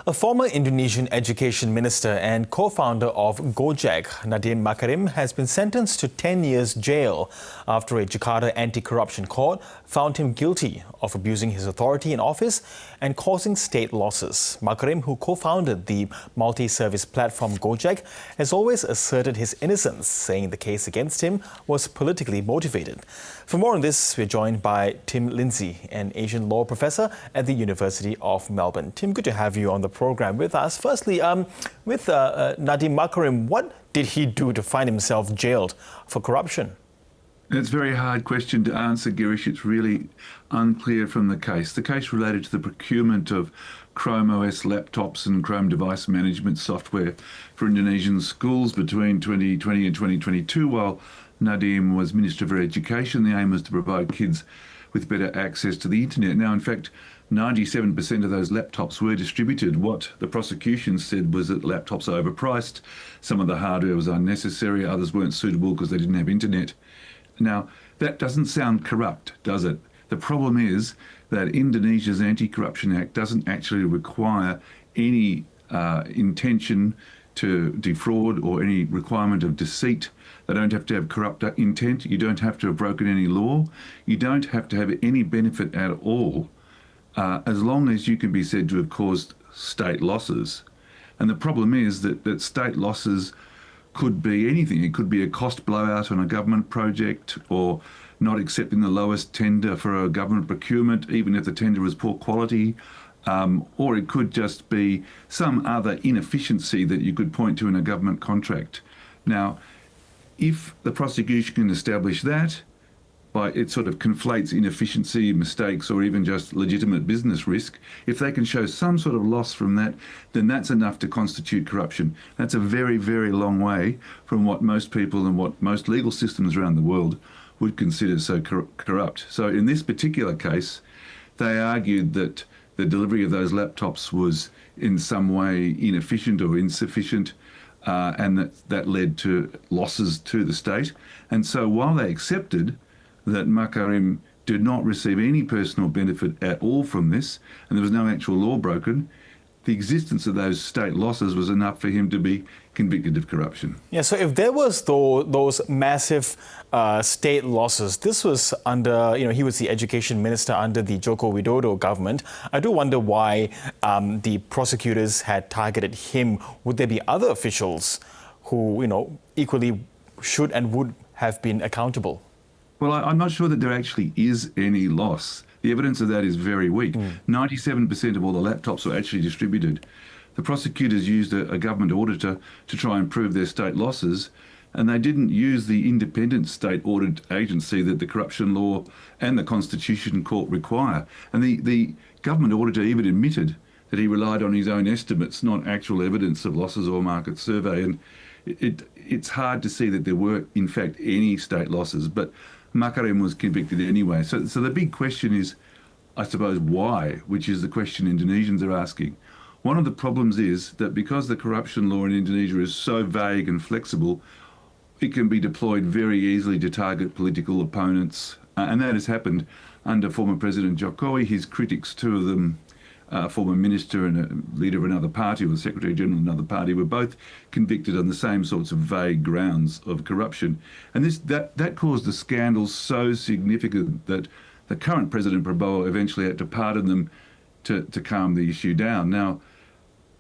A former Indonesian education minister and co-founder of Gojek, Nadiem Makarim, has been sentenced to 10 years jail after a Jakarta anti-corruption court found him guilty of abusing his authority in office and causing state losses. Makarim, who co-founded the multi-service platform Gojek, has always asserted his innocence, saying the case against him was politically motivated. For more on this, we're joined by Tim Lindsey, an Asian law professor at the University of Melbourne. Tim, good to have you on the program with us. Firstly, with Nadiem Makarim, what did he do to find himself jailed for corruption? It's a very hard question to answer, Girish. It's really unclear from the case. The case related to the procurement of Chrome OS laptops and Chrome device management software for Indonesian schools between 2020 and 2022, while Nadiem was Minister for Education. The aim was to provide kids with better access to the internet. Now, in fact, 97% of those laptops were distributed. What the prosecution said was that laptops are overpriced, some of the hardware was unnecessary, others weren't suitable because they didn't have internet. Now, that doesn't sound corrupt, does it? The problem is that Indonesia's Anti-Corruption Act doesn't actually require any intention to defraud or any requirement of deceit. They don't have to have corrupt intent. You don't have to have broken any law. You don't have to have any benefit at all, as long as you can be said to have caused state losses. And the problem is that state losses could be anything. It could be a cost blowout on a government project, or not accepting the lowest tender for a government procurement, even if the tender was poor quality. Or it could just be some other inefficiency that you could point to in a government contract. Now, if the prosecution can establish that, it sort of conflates inefficiency, mistakes, or even just legitimate business risk. If they can show some sort of loss from that, then that's enough to constitute corruption. That's a very, very long way from what most people and what most legal systems around the world would consider so corrupt. So in this particular case, they argued that the delivery of those laptops was in some way inefficient or insufficient, and that led to losses to the state. And so while they accepted that Makarim did not receive any personal benefit at all from this, and there was no actual law broken, the existence of those state losses was enough for him to be convicted of corruption. Yeah, so if there was those massive state losses, this was under, he was the education minister under the Joko Widodo government. I do wonder why the prosecutors had targeted him. Would there be other officials who, equally should and would have been accountable? Well, I'm not sure that there actually is any loss. The evidence of that is very weak. 97% of all the laptops were actually distributed. The prosecutors used a government auditor to try and prove their state losses, and they didn't use the independent state audit agency that the corruption law and the Constitution Court require. And the government auditor even admitted that he relied on his own estimates, not actual evidence of losses or market survey. And it's hard to see that there were, in fact, any state losses. But Makarim was convicted anyway. So the big question is, I suppose, why, which is the question Indonesians are asking. One of the problems is that because the corruption law in Indonesia is so vague and flexible, it can be deployed very easily to target political opponents. And that has happened under former President Jokowi. His critics, two of them, former minister and a leader of another party, or Secretary General of another party, were both convicted on the same sorts of vague grounds of corruption. And that caused a scandal so significant that the current President Prabowo eventually had to pardon them to calm the issue down. Now,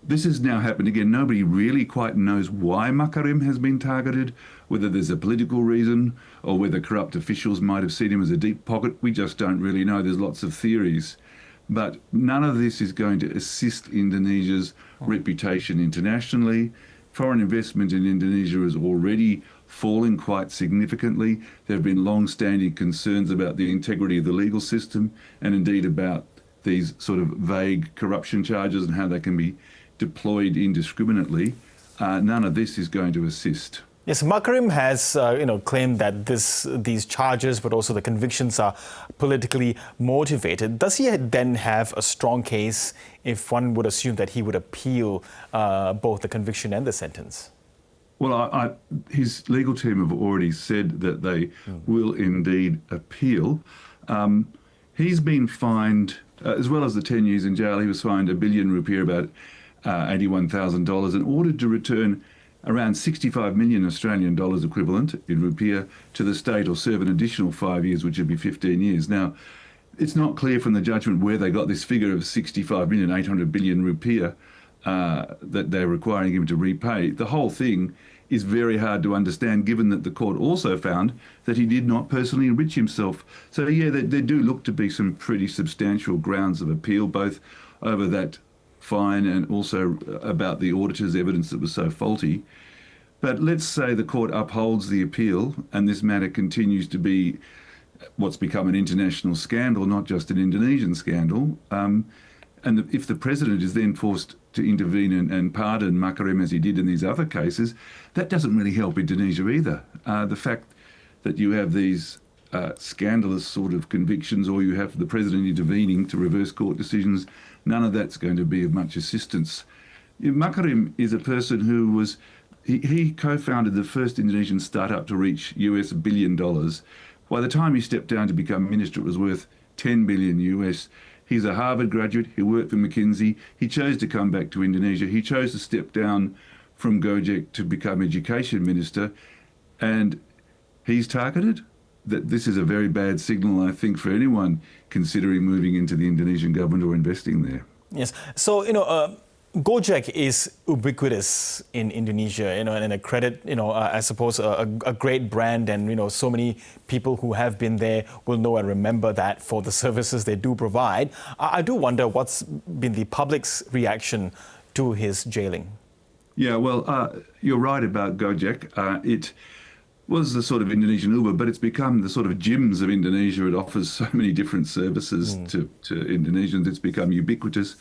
this has now happened again. Nobody really quite knows why Makarim has been targeted, whether there's a political reason or whether corrupt officials might have seen him as a deep pocket. We just don't really know. There's lots of theories. But none of this is going to assist Indonesia's reputation internationally. Foreign investment in Indonesia is already falling quite significantly. There have been long-standing concerns about the integrity of the legal system, and indeed about these sort of vague corruption charges and how they can be deployed indiscriminately. None of this is going to assist. Yes, Makarim has claimed that these charges, but also the convictions, are politically motivated. Does he then have a strong case if one would assume that he would appeal both the conviction and the sentence? Well, his legal team have already said that they will indeed appeal. He's been fined, as well as the 10 years in jail, he was fined 1 billion rupiah, about $81,000 and ordered to return around 65 million Australian dollars equivalent in rupiah to the state or serve an additional 5 years, which would be 15 years. Now, it's not clear from the judgment where they got this figure of 65,800 billion rupiah that they're requiring him to repay. The whole thing is very hard to understand, given that the court also found that he did not personally enrich himself. So, yeah, there do look to be some pretty substantial grounds of appeal, both over that fine and also about the auditor's evidence that was so faulty. But let's say the court upholds the appeal and this matter continues to be what's become an international scandal, not just an Indonesian scandal. If the president is then forced to intervene and pardon Makarim as he did in these other cases, that doesn't really help Indonesia either. The fact that you have these scandalous sort of convictions, or you have the president intervening to reverse court decisions, none of that's going to be of much assistance. Makarim is a person who was, he co-founded the first Indonesian startup to reach US $1 billion. By the time he stepped down to become minister, it was worth 10 billion US. He's a Harvard graduate. He worked for McKinsey. He chose to come back to Indonesia. He chose to step down from Gojek to become education minister. And he's targeted. That this is a very bad signal, I think, for anyone considering moving into the Indonesian government or investing there. Yes. So, Gojek is ubiquitous in Indonesia, and a credit, I suppose a great brand, and, so many people who have been there will know and remember that for the services they do provide. I do wonder what's been the public's reaction to his jailing. Yeah, well, you're right about Gojek. It was the sort of Indonesian Uber, but it's become the sort of gyms of Indonesia. It offers so many different services to Indonesians. It's become ubiquitous.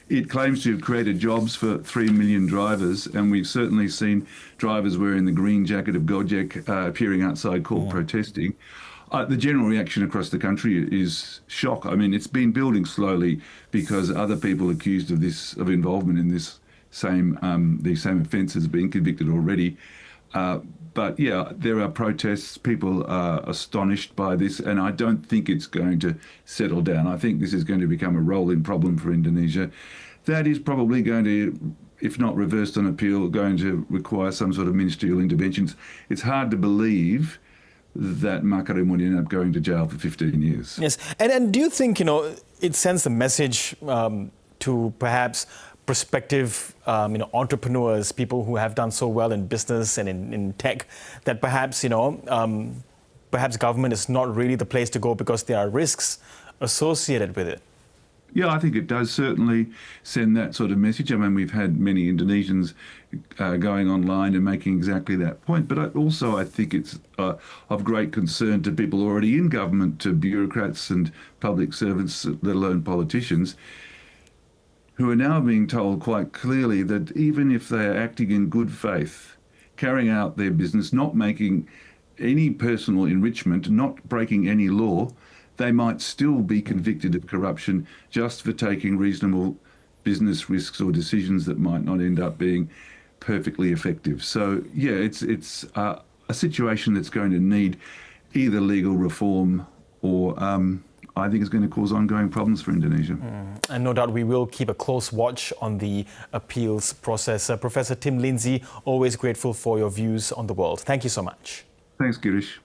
It claims to have created jobs for 3 million drivers, and we've certainly seen drivers wearing the green jacket of Gojek appearing outside court protesting. The general reaction across the country is shock. I mean, it's been building slowly because other people accused of involvement in these same offences being convicted already. But yeah, there are protests. People are astonished by this, and I don't think it's going to settle down. I think this is going to become a rolling problem for Indonesia. That is probably going to, if not reversed on appeal, going to require some sort of ministerial interventions. It's hard to believe that Makarim would end up going to jail for 15 years. Yes, and do you think, it sends a message to perhaps prospective entrepreneurs, people who have done so well in business and in tech, that perhaps, perhaps government is not really the place to go because there are risks associated with it? Yeah, I think it does certainly send that sort of message. I mean, we've had many Indonesians going online and making exactly that point. But I think it's of great concern to people already in government, to bureaucrats and public servants, let alone politicians, who are now being told quite clearly that even if they are acting in good faith, carrying out their business, not making any personal enrichment, not breaking any law, they might still be convicted of corruption just for taking reasonable business risks or decisions that might not end up being perfectly effective. So, yeah, it's a situation that's going to need either legal reform or I think it's going to cause ongoing problems for Indonesia. And no doubt we will keep a close watch on the appeals process. Professor Tim Lindsey, always grateful for your views on the world. Thank you so much. Thanks, Girish.